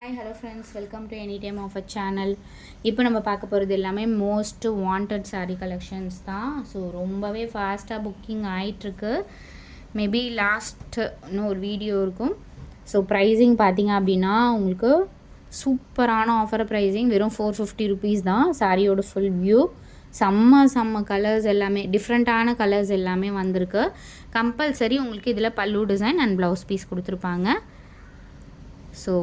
Hi hello friends, welcome to any time of a channel. இப்போ நம்ம பார்க்க போகிறது எல்லாமே மோஸ்ட் வாண்டட் சாரீ கலெக்ஷன்ஸ் தான். ஸோ ரொம்பவே ஃபாஸ்ட்டாக புக்கிங் ஆகிட்டுருக்கு. மேபி லாஸ்ட் இன்னும் ஒரு வீடியோ இருக்கும். ஸோ ப்ரைஸிங் பார்த்தீங்க அப்படின்னா உங்களுக்கு சூப்பரான ஆஃபர் ப்ரைஸிங் வெறும் 450 ருபீஸ் தான். சாரியோட ஃபுல் வியூ செம்ம கலர்ஸ் எல்லாமே டிஃப்ரெண்ட்டான கலர்ஸ் எல்லாமே வந்திருக்கு. கம்பல்சரி உங்களுக்கு இதில் பல்லு டிசைன் அண்ட் ப்ளவுஸ் பீஸ் கொடுத்துருப்பாங்க. ஸோ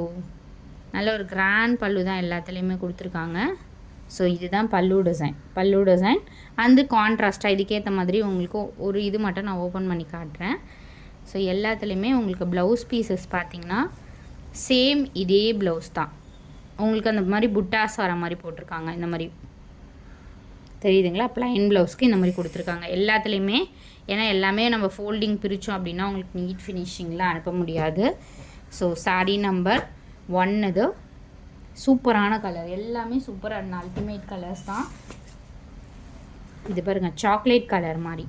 நல்ல ஒரு கிராண்ட் பல்லு தான் எல்லாத்துலேயுமே கொடுத்துருக்காங்க. ஸோ இதுதான் பல்லு டிசைன் அந்த கான்ட்ராஸ்ட்டாக இதுக்கேற்ற மாதிரி உங்களுக்கு ஒரு இது மட்டும் நான் ஓப்பன் பண்ணி காட்டுறேன். ஸோ எல்லாத்துலேயுமே உங்களுக்கு ப்ளவுஸ் பீசஸ் பார்த்திங்கன்னா சேம் இதே ப்ளவுஸ் தான். உங்களுக்கு அந்த மாதிரி புட்டாஸ் வர மாதிரி போட்டிருக்காங்க. இந்த மாதிரி தெரியுதுங்களா? ப்ளைன் ப்ளவுஸ்க்கு இந்த மாதிரி கொடுத்துருக்காங்க எல்லாத்துலேயுமே. ஏன்னா எல்லாமே நம்ம ஃபோல்டிங் பிரித்தோம் அப்படின்னா உங்களுக்கு நீட் ஃபினிஷிங்கில் அனுப்ப முடியாது. ஸோ சாரீ நம்பர் 1 இது சூப்பரான கலர், எல்லாமே சூப்பர் அண்ட் அல்டிமேட் கலர்ஸ் தான். இது பாருங்கள், சாக்லேட் கலர் மாதிரி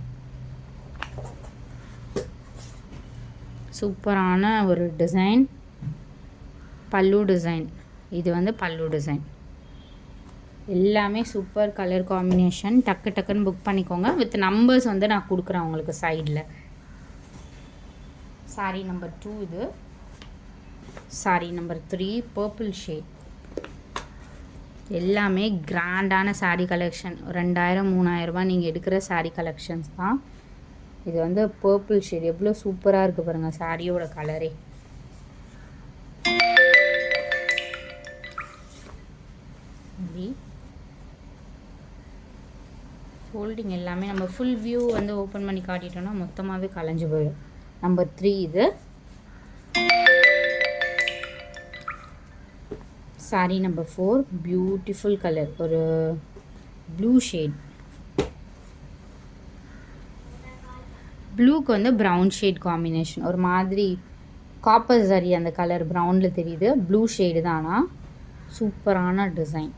சூப்பரான ஒரு டிசைன். பல்லு டிசைன், இது வந்து பல்லு டிசைன். எல்லாமே சூப்பர் கலர் காம்பினேஷன். டக்குன்னு புக் பண்ணிக்கோங்க. வித் நம்பர்ஸ் வந்து நான் கொடுக்குறேன் உங்களுக்கு சைடில். சாரீ நம்பர் 2 இது. Sari number 3 purple shade. எல்லாமே கிராண்டான சாரீ கலெக்ஷன். 2000-3000 ரூபாய் நீங்கள் எடுக்கிற சாரீ கலெக்ஷன்ஸ் தான். இது வந்து பர்பிள் ஷேட் எவ்வளோ சூப்பராக இருக்குது பாருங்கள் சாரியோட கலரே. ஃபோல்டிங் எல்லாமே நம்ம ஃபுல் வியூ வந்து ஓப்பன் பண்ணி காட்டிட்டோம்னா மொத்தமாகவே கலைஞ்சு போயிடும். நம்பர் 3 இது. சாரீ நம்பர் 4 பியூட்டிஃபுல் கலர், ஒரு ப்ளூ ஷேட். ப்ளூக்கு வந்து ப்ரௌன் ஷேட் காம்பினேஷன். ஒரு மாதிரி காப்பர் சரி அந்த கலர் ப்ரௌனில் தெரியுது. ப்ளூ ஷேடு தானா. சூப்பரான டிசைன்.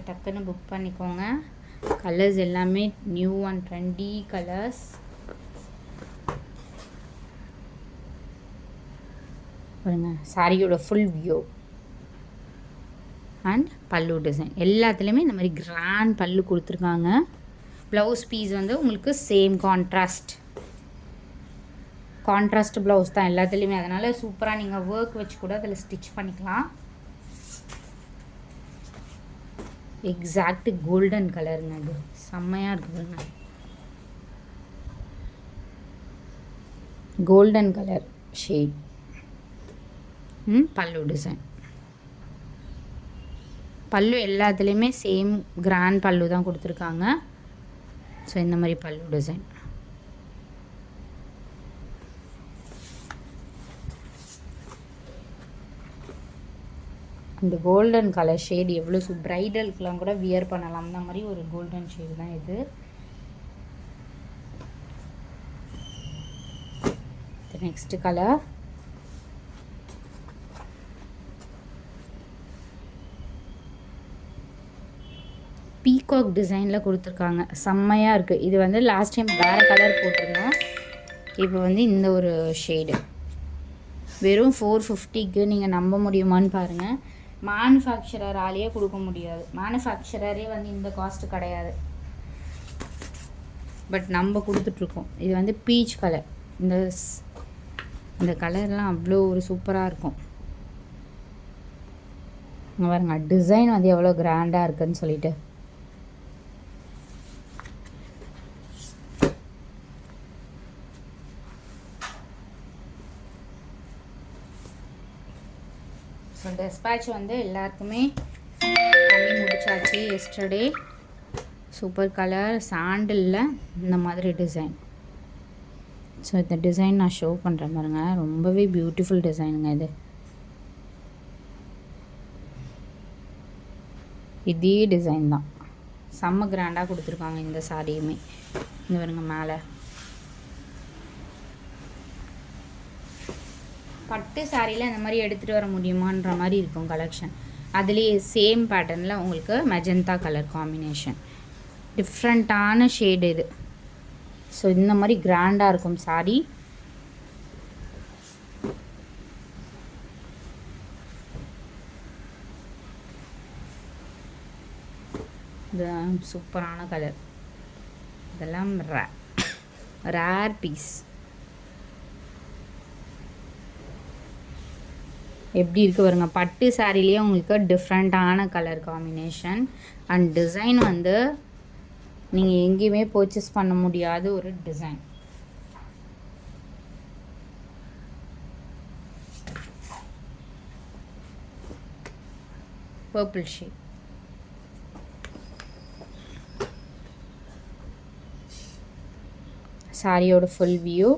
டக்குன்னு புக் பண்ணிக்கோங்க. கலர்ஸ் எல்லாமே நியூ அண்ட் ட்ரெண்டி கலர்ஸ். பாருங்க சாரியோட ஃபுல் வியூ அண்ட் பல்லு டிசைன். எல்லாத்துலேயுமே இந்த மாதிரி கிராண்ட் பல்லு கொடுத்துருக்காங்க. ப்ளவுஸ் பீஸ் வந்து உங்களுக்கு சேம் கான்ட்ராஸ்ட் ப்ளவுஸ் தான் எல்லாத்துலேயுமே. அதனால் சூப்பராக நீங்கள் ஒர்க் வச்சு கூட அதில் ஸ்டிச் பண்ணிக்கலாம். எக்ஸாக்ட் கோல்டன் கலருங்க. அது செம்மையாக இருக்குதுங்க. Golden colour shade. பல்லு டிசைன். பல்லு எல்லாத்துலேயுமே சேம் கிராண்ட் பல்லு தான் கொடுத்துருக்காங்க. ஸோ இந்த மாதிரி பல்லு டிசைன். இந்த கோல்டன் கலர் ஷேடு எவ்வளோ ப்ரைடலுக்கெலாம் கூட வியர் பண்ணலாம். அந்த மாதிரி ஒரு கோல்டன் ஷேடு தான் இது. நெக்ஸ்ட் கலர் பீகாக் டிசைனில் கொடுத்துருக்காங்க. செம்மையாக இருக்குது. இது வந்து லாஸ்ட் டைம் வேறு கலர் போட்டிருந்தோம். இப்போ வந்து இந்த ஒரு ஷேடு வெறும் 450க்கு நீங்கள் நம்ப முடியுமான்னு பாருங்கள். மேனுஃபேக்சரராலேயே கொடுக்க முடியாது. மேனுஃபேக்சரரே வந்து இந்த காஸ்ட்டு கிடையாது. பட் நம்ம கொடுத்துட்ருக்கோம். இது வந்து பீச் கலர். இந்த கலர்லாம் அவ்வளோ ஒரு சூப்பராக இருக்கும். பாருங்க டிசைன் வந்து எவ்வளோ கிராண்டாக இருக்குதுன்னு சொல்லிட்டு. ஸோ டெஸ்பேட்ச் வந்து எல்லாருக்குமே பண்ணி முடிச்சாச்சு எஸ்டர்டே. சூப்பர் கலர் சாண்டிலில் இந்த மாதிரி டிசைன். ஸோ இந்த டிசைன் நான் ஷோ பண்ணுறேன் பாருங்க. ரொம்பவே பியூட்டிஃபுல் டிசைனுங்க இது. இதே டிசைன் தான். செம்ம கிராண்டாக கொடுத்துருக்காங்க இந்த சாரியுமே. இங்கே வருங்க மேலே பட்டு சாரியில் இந்த மாதிரி எடுத்துகிட்டு வர முடியுமான்ற மாதிரி இருக்கும் கலெக்ஷன். அதுலேயே சேம் பேட்டர்னில் உங்களுக்கு மெஜந்தா கலர் காம்பினேஷன். டிஃப்ரெண்ட்டான ஷேடு இது. ஸோ இந்த மாதிரி கிராண்டாக இருக்கும் சாரீ. இது சூப்பரான கலர். இதெல்லாம் ரேர் பீஸ். எப்படி இருக்குது பாருங்க. பட்டு சாரிலேயே உங்களுக்கு டிஃப்ரெண்ட்டான கலர் காம்பினேஷன் அண்ட் டிசைன் வந்து நீங்கள் எங்கேயுமே பர்ச்சேஸ் பண்ண முடியாத ஒரு டிசைன். Purple shade. சாரியோட ஃபுல் வியூ.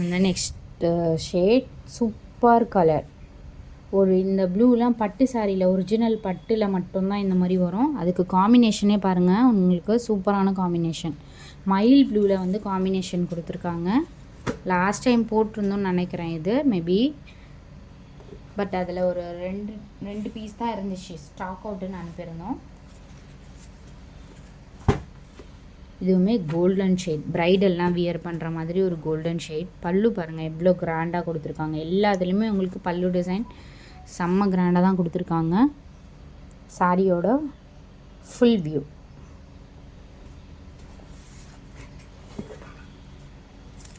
அந்த நெக்ஸ்ட் ஷேட் சூப்பர் கலர். ஒரு இந்த ப்ளூலாம் பட்டு சாரியில் ஒரிஜினல் பட்டில் மட்டும்தான் இந்த மாதிரி வரும். அதுக்கு காம்பினேஷனே பாருங்கள், உங்களுக்கு சூப்பரான காம்பினேஷன். மயில் ப்ளூவில் வந்து காம்பினேஷன் கொடுத்துருக்காங்க. லாஸ்ட் டைம் போட்டிருந்தோன்னு நினைக்கிறேன் இது மேபி. பட் அதில் ஒரு ரெண்டு பீஸ் தான் இருந்துச்சு, ஸ்டாக் அவுட்டுன்னு அனுப்பியிருந்தோம். இதுவுமே கோல்டன் ஷேட், ப்ரைடல்லாம் வியர் பண்ணுற மாதிரி ஒரு கோல்டன் ஷேட். பல்லு பாருங்கள் எவ்வளோ கிராண்டாக கொடுத்துருக்காங்க. எல்லாத்துலேயுமே உங்களுக்கு பல்லு டிசைன் செம்ம கிராண்டாக தான் கொடுத்துருக்காங்க. சாரியோட ஃபுல் வியூ.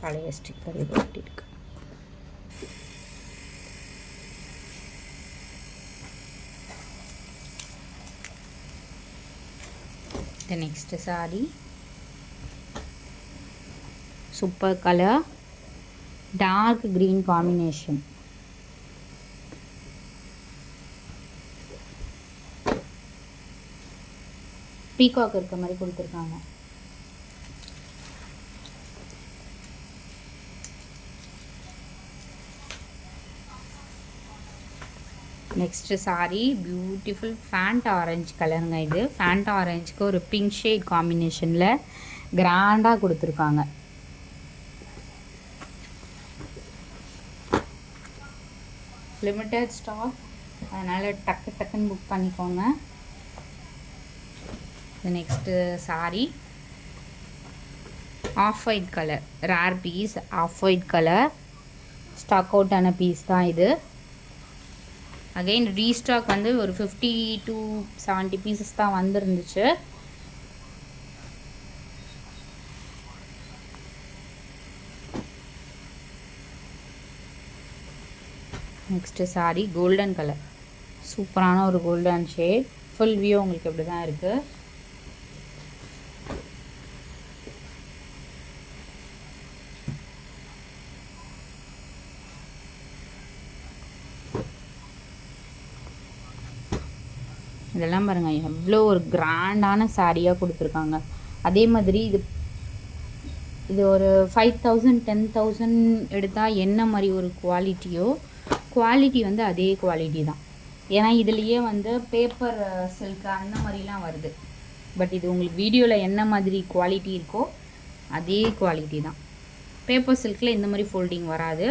பழைய ஸ்டிக்கர் இது ஒட்டியிருக்கு. The next saree, super color, dark green combination. Peacock இருக்க மாதிரி கொடுத்துருக்காங்க. Next sorry beautiful pant orange கலருங்க. இது ஃபேண்ட் ஆரஞ்சுக்கு ஒரு பிங்க் ஷேட் காம்பினேஷனில் கிராண்டாக கொடுத்துருக்காங்க. லிமிட்டட் ஸ்டாக், அதனால் டக்குன்னு புக் பண்ணிக்கோங்க. Next saree off white colour, rare piece, off white colour, stock out ஆன பீஸ் தான் இது. அகெயின் ரீஸ்டாக் வந்து ஒரு 50 to 70 பீசஸ் தான் வந்துருந்துச்சு. நெக்ஸ்ட்டு சாரி கோல்டன் கலர், சூப்பரான ஒரு கோல்டன் ஷேட். ஃபுல் வியூ உங்களுக்கு இப்படி தான் இருக்குது. இதெல்லாம் பாருங்கள் எவ்வளோ ஒரு கிராண்டான சாரியாக கொடுத்துருக்காங்க. அதே மாதிரி இது ஒரு 5000 10,000 எடுத்தால் என்ன மாதிரி ஒரு குவாலிட்டியோ, குவாலிட்டி வந்து அதே குவாலிட்டி தான். ஏன்னா இதுலேயே வந்து பேப்பர் சில்க் அந்த மாதிரிலாம் வருது. பட் இது உங்களுக்கு வீடியோவில் என்ன மாதிரி குவாலிட்டி இருக்கோ அதே குவாலிட்டி தான். பேப்பர் சில்கில் இந்த மாதிரி ஃபோல்டிங் வராது.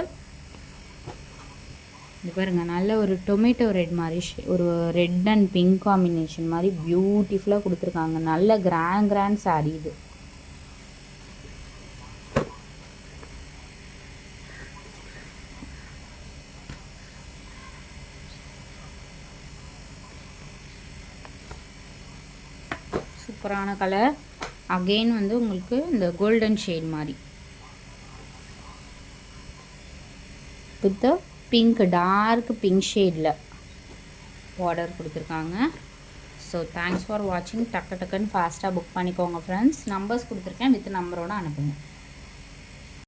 இது பாருங்கள் நல்ல ஒரு டொமேட்டோ ரெட் மாதிரி ஒரு ரெட் அண்ட் பிங்க் காம்பினேஷன் மாதிரி பியூட்டிஃபுல்லாக கொடுத்துருக்காங்க. நல்ல கிராண்ட் சாரீ இது. சூப்பரான கலர். அகெயின் வந்து உங்களுக்கு இந்த கோல்டன் ஷேட் மாதிரி வித் பிங்க், டார்க் பிங்க் ஷேடில் பார்டர் கொடுத்துருக்காங்க. ஸோ தேங்க்ஸ் ஃபார் வாட்சிங். டக்குன்னு ஃபாஸ்ட்டாக புக் பண்ணிக்கோங்க ஃப்ரெண்ட்ஸ். நம்பர்ஸ் கொடுத்துருக்கேன், வித் நம்பரோடு அனுப்புங்க.